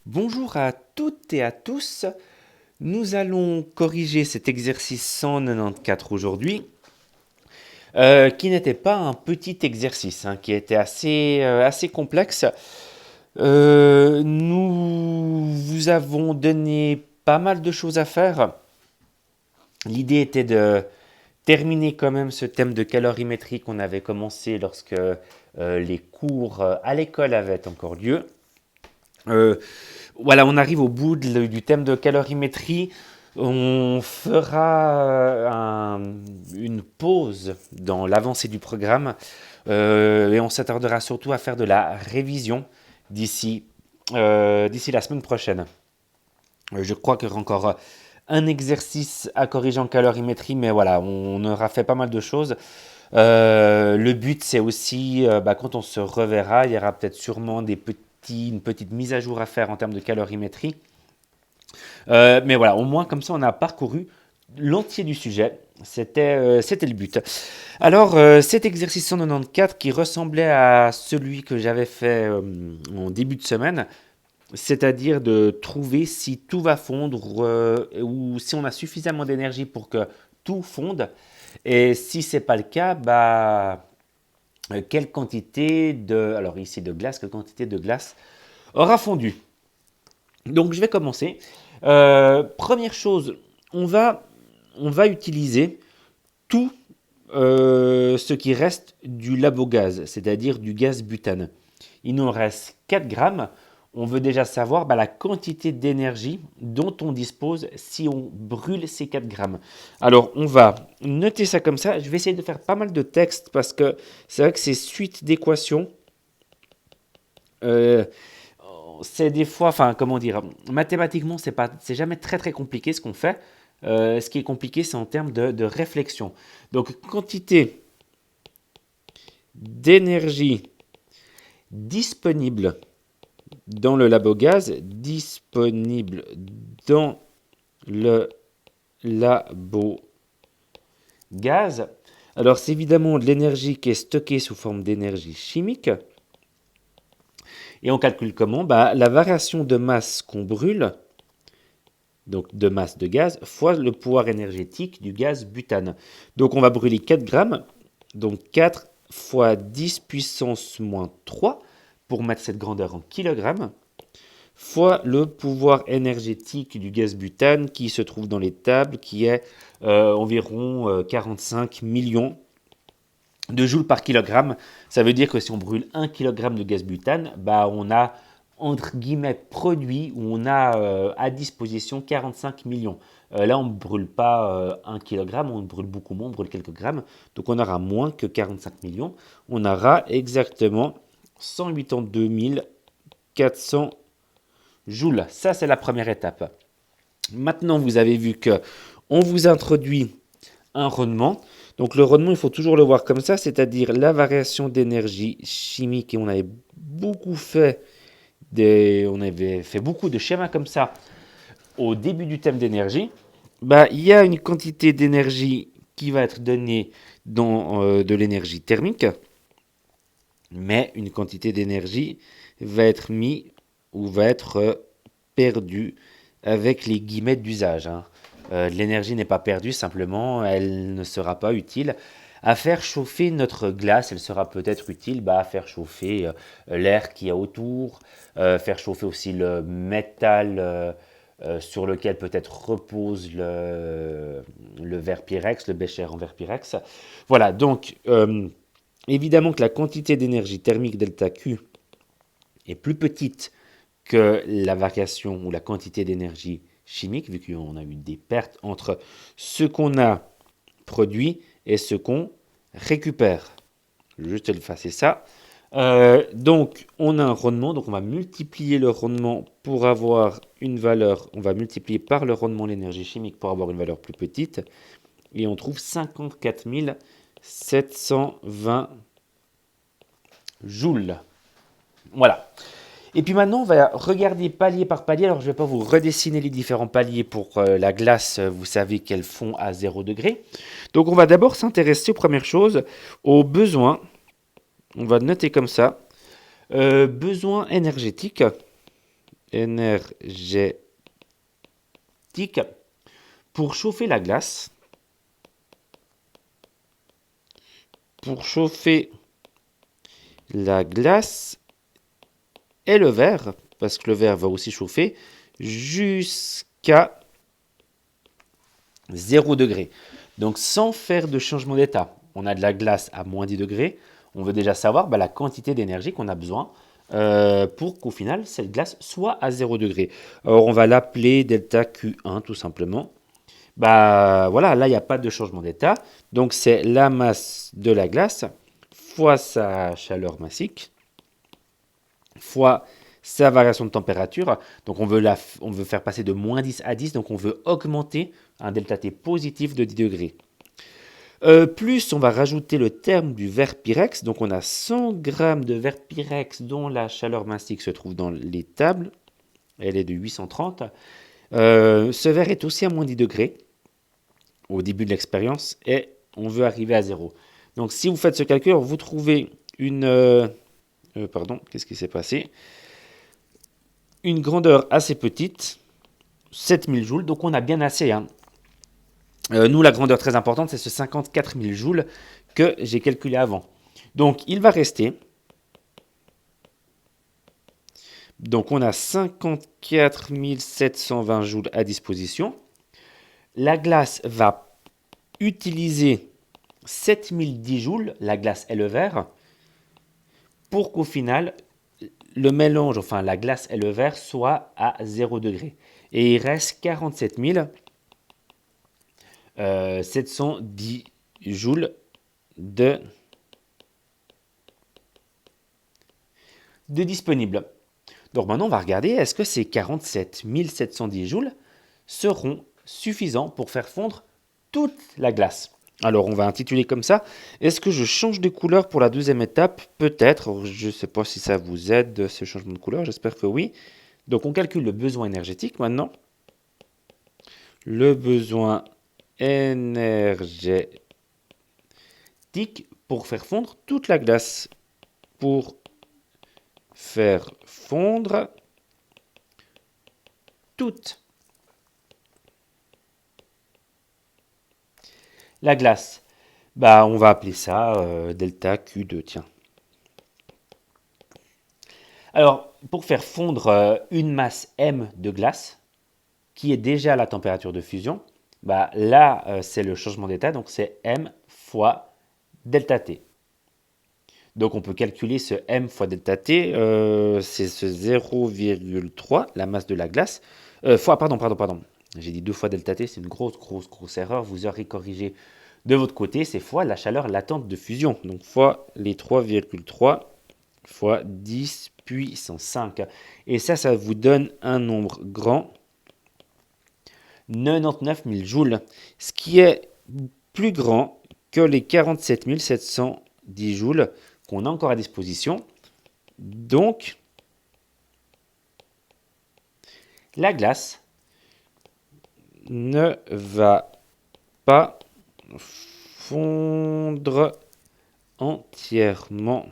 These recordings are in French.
Bonjour à toutes et à tous. Nous allons corriger cet exercice 194 aujourd'hui, qui n'était pas un petit exercice, qui était assez complexe. Nous vous avons donné pas mal de choses à faire. L'idée était de terminer quand même ce thème de calorimétrie qu'on avait commencé lorsque les cours à l'école avaient encore lieu. Euh, Voilà, on arrive au bout du thème de calorimétrie. On fera une pause dans l'avancée du programme et on s'attardera surtout à faire de la révision d'ici d'ici la semaine prochaine. Je crois qu'il y aura encore un exercice à corriger en calorimétrie, mais voilà, on aura fait pas mal de choses. Le but, c'est aussi, quand on se reverra, il y aura peut-être sûrement une petite mise à jour à faire en termes de calorimétrie. Mais voilà, au moins comme ça, on a parcouru l'entier du sujet. C'était le but. Alors, cet exercice 194 qui ressemblait à celui que j'avais fait en début de semaine, c'est-à-dire de trouver si tout va fondre ou si on a suffisamment d'énergie pour que tout fonde. Et si c'est pas le cas, quelle quantité alors ici de glace, quelle quantité de glace aura fondu. Donc je vais commencer. Première chose, on va, on va utiliser tout ce qui reste du labo-gaz, c'est-à-dire du gaz butane. Il nous reste 4 grammes. On veut déjà savoir la quantité d'énergie dont on dispose si on brûle ces 4 grammes. Alors, on va noter ça comme ça. Je vais essayer de faire pas mal de texte parce que c'est vrai que ces suites d'équations, euh, c'est des fois, enfin, comment dire, mathématiquement, c'est jamais très très compliqué ce qu'on fait. Ce qui est compliqué, c'est en termes de réflexion. Donc, quantité d'énergie disponible dans le labo gaz, disponible dans le labo gaz. Alors, c'est évidemment de l'énergie qui est stockée sous forme d'énergie chimique. Et on calcule comment la variation de masse qu'on brûle, donc de masse de gaz, fois le pouvoir énergétique du gaz butane. Donc on va brûler 4 grammes, donc 4 fois 10 puissance moins 3, pour mettre cette grandeur en kilogrammes, fois le pouvoir énergétique du gaz butane qui se trouve dans les tables, qui est environ 45 millions de joules par kilogramme. Ça veut dire que si on brûle 1 kg de gaz butane, on a entre guillemets produit où on a à disposition 45 millions. Là, on ne brûle pas 1 kg, on brûle beaucoup moins, on brûle quelques grammes. Donc on aura moins que 45 millions. On aura exactement 182 400 joules. Ça, c'est la première étape. Maintenant, vous avez vu que on vous introduit un rendement. Donc le rendement, il faut toujours le voir comme ça, c'est-à-dire la variation d'énergie chimique. Et on avait fait beaucoup de schémas comme ça au début du thème d'énergie. Il y a une quantité d'énergie qui va être donnée dans de l'énergie thermique, mais une quantité d'énergie va être mise ou va être perdue avec les guillemets d'usage. L'énergie n'est pas perdue, simplement elle ne sera pas utile à faire chauffer notre glace. Elle sera peut-être utile à faire chauffer l'air qui est autour, faire chauffer aussi le métal sur lequel peut-être repose le verre Pyrex, le bécher en verre Pyrex. Voilà, donc évidemment que la quantité d'énergie thermique delta Q est plus petite que la variation ou la quantité d'énergie chimique, vu qu'on a eu des pertes entre ce qu'on a produit et ce qu'on récupère. Je vais juste effacer ça. Donc, on a un rendement, donc on va multiplier le rendement pour avoir une valeur, on va multiplier par le rendement de l'énergie chimique pour avoir une valeur plus petite, et on trouve 54 720 joules. Voilà. Et puis maintenant, on va regarder palier par palier. Alors, je ne vais pas vous redessiner les différents paliers pour la glace. Vous savez qu'elles font à 0 degré. Donc, on va d'abord s'intéresser aux premières choses, aux besoins. On va noter comme ça. Besoins énergétiques. énergétique pour chauffer la glace. Pour chauffer la glace et le verre, parce que le verre va aussi chauffer, jusqu'à 0 degré. Donc sans faire de changement d'état. On a de la glace à moins 10 degrés. On veut déjà savoir la quantité d'énergie qu'on a besoin pour qu'au final, cette glace soit à 0 degré. Alors on va l'appeler delta Q1 tout simplement. Voilà, là il n'y a pas de changement d'état. Donc c'est la masse de la glace fois sa chaleur massique fois sa variation de température. Donc on veut faire passer de moins 10 à 10, donc on veut augmenter un delta T positif de 10 degrés. Plus on va rajouter le terme du verre pyrex, donc on a 100 g de verre pyrex dont la chaleur massique se trouve dans les tables, elle est de 830. Ce verre est aussi à moins 10 degrés au début de l'expérience et on veut arriver à 0. Donc si vous faites ce calcul, vous trouvez une... pardon, qu'est-ce qui s'est passé? Une grandeur assez petite, 7000 joules, donc on a bien assez. Hein. Nous, la grandeur très importante, c'est ce 54 000 joules que j'ai calculé avant. Donc, il va rester. Donc, on a 54 720 joules à disposition. La glace va utiliser 7010 joules, la glace et le verre, pour qu'au final, le mélange, enfin la glace et le verre, soit à 0 degré. Et il reste 47 710 joules de disponible. Donc maintenant, on va regarder, est-ce que ces 47 710 joules seront suffisants pour faire fondre toute la glace? Alors, on va intituler comme ça. Est-ce que je change de couleur pour la deuxième étape? Peut-être. Je ne sais pas si ça vous aide, ce changement de couleur. J'espère que oui. Donc, on calcule le besoin énergétique maintenant. Le besoin énergétique pour faire fondre toute la glace. Pour faire fondre toute la glace. On va appeler ça delta Q2, tiens. Alors, pour faire fondre une masse M de glace, qui est déjà à la température de fusion, là, c'est le changement d'état, donc c'est M fois delta T. Donc, on peut calculer ce M fois delta T, c'est ce 0,3, la masse de la glace, pardon, j'ai dit 2 fois delta T, c'est une grosse erreur, vous aurez corrigé de votre côté, c'est fois la chaleur latente de fusion, donc fois les 3,3 fois 10 puissance 5. Et ça vous donne un nombre grand, 99 000 joules, ce qui est plus grand que les 47 710 joules qu'on a encore à disposition. Donc, la glace ne va pas fondre entièrement.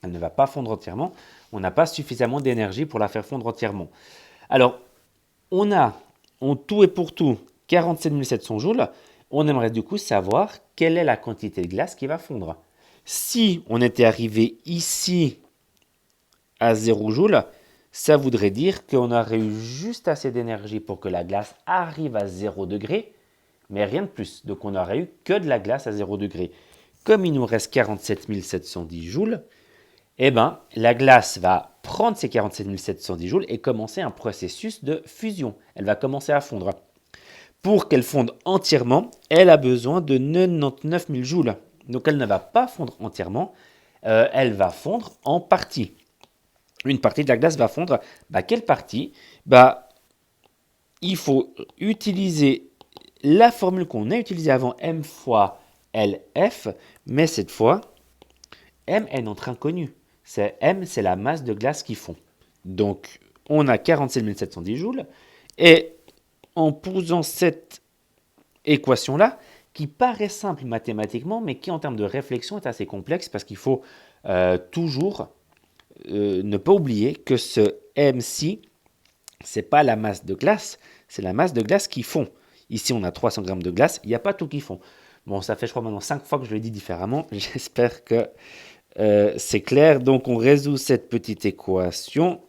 Elle ne va pas fondre entièrement. On n'a pas suffisamment d'énergie pour la faire fondre entièrement. Alors, on a, en tout et pour tout, 47 700 joules. On aimerait du coup savoir quelle est la quantité de glace qui va fondre. Si on était arrivé ici à 0 joules, ça voudrait dire qu'on aurait eu juste assez d'énergie pour que la glace arrive à 0 degré, mais rien de plus. Donc on n'aurait eu que de la glace à 0 degré. Comme il nous reste 47 710 joules, la glace va prendre ces 47 710 joules et commencer un processus de fusion. Elle va commencer à fondre. Pour qu'elle fonde entièrement, elle a besoin de 99 000 joules. Donc elle ne va pas fondre entièrement, elle va fondre en partie. Une partie de la glace va fondre. Quelle partie? Il faut utiliser la formule qu'on a utilisée avant, M fois LF, mais cette fois, M est notre inconnu. M, c'est la masse de glace qui fond. Donc, on a 47 710 joules. Et en posant cette équation-là, qui paraît simple mathématiquement, mais qui en termes de réflexion est assez complexe parce qu'il faut toujours ne pas oublier que ce MC, c'est pas la masse de glace, c'est la masse de glace qui fond. Ici, on a 300 grammes de glace, il n'y a pas tout qui fond. Bon, ça fait, je crois, maintenant 5 fois que je le dis différemment. J'espère que c'est clair. Donc, on résout cette petite équation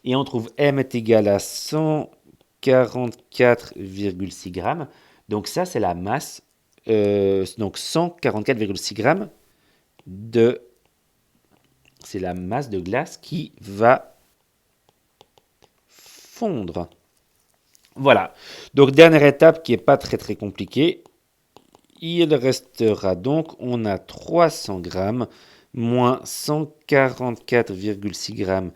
et on trouve M est égal à 144,6 grammes. Donc, ça, c'est la masse. Donc, 144,6 grammes de... C'est la masse de glace qui va fondre. Voilà. Donc, dernière étape qui n'est pas très très compliquée. Il restera donc, on a 300 grammes moins 144,6 grammes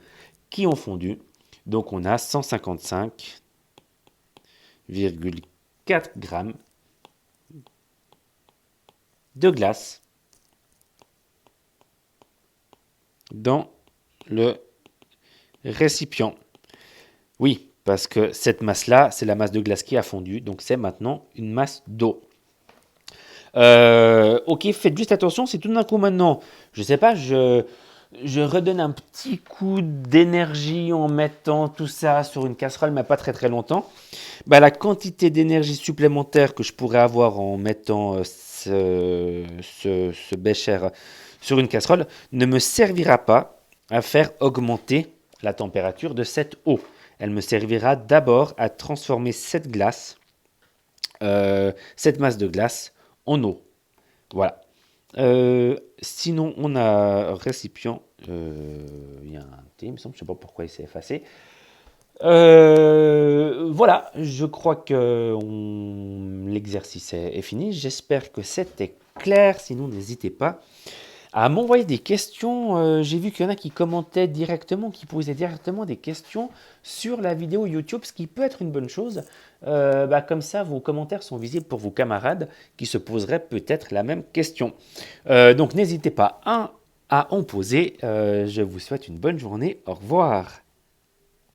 qui ont fondu. Donc, on a 155,4 grammes de glace dans le récipient. Oui, parce que cette masse-là, c'est la masse de glace qui a fondu, donc c'est maintenant une masse d'eau. Ok, faites juste attention, c'est tout d'un coup maintenant, je sais pas, je redonne un petit coup d'énergie en mettant tout ça sur une casserole, mais pas très très longtemps. Bah, la quantité d'énergie supplémentaire que je pourrais avoir en mettant ce bécher sur une casserole ne me servira pas à faire augmenter la température de cette eau. Elle me servira d'abord à transformer cette glace, cette masse de glace, en eau. Voilà. Sinon, on a un récipient. Il y a un T, il me semble. Je ne sais pas pourquoi il s'est effacé. Voilà, je crois que l'exercice est fini. J'espère que c'était clair. Sinon, n'hésitez pas à m'envoyer des questions. J'ai vu qu'il y en a qui commentaient directement, qui posaient directement des questions sur la vidéo YouTube, ce qui peut être une bonne chose. Comme ça, vos commentaires sont visibles pour vos camarades qui se poseraient peut-être la même question. Donc, n'hésitez pas à en poser. Je vous souhaite une bonne journée. Au revoir.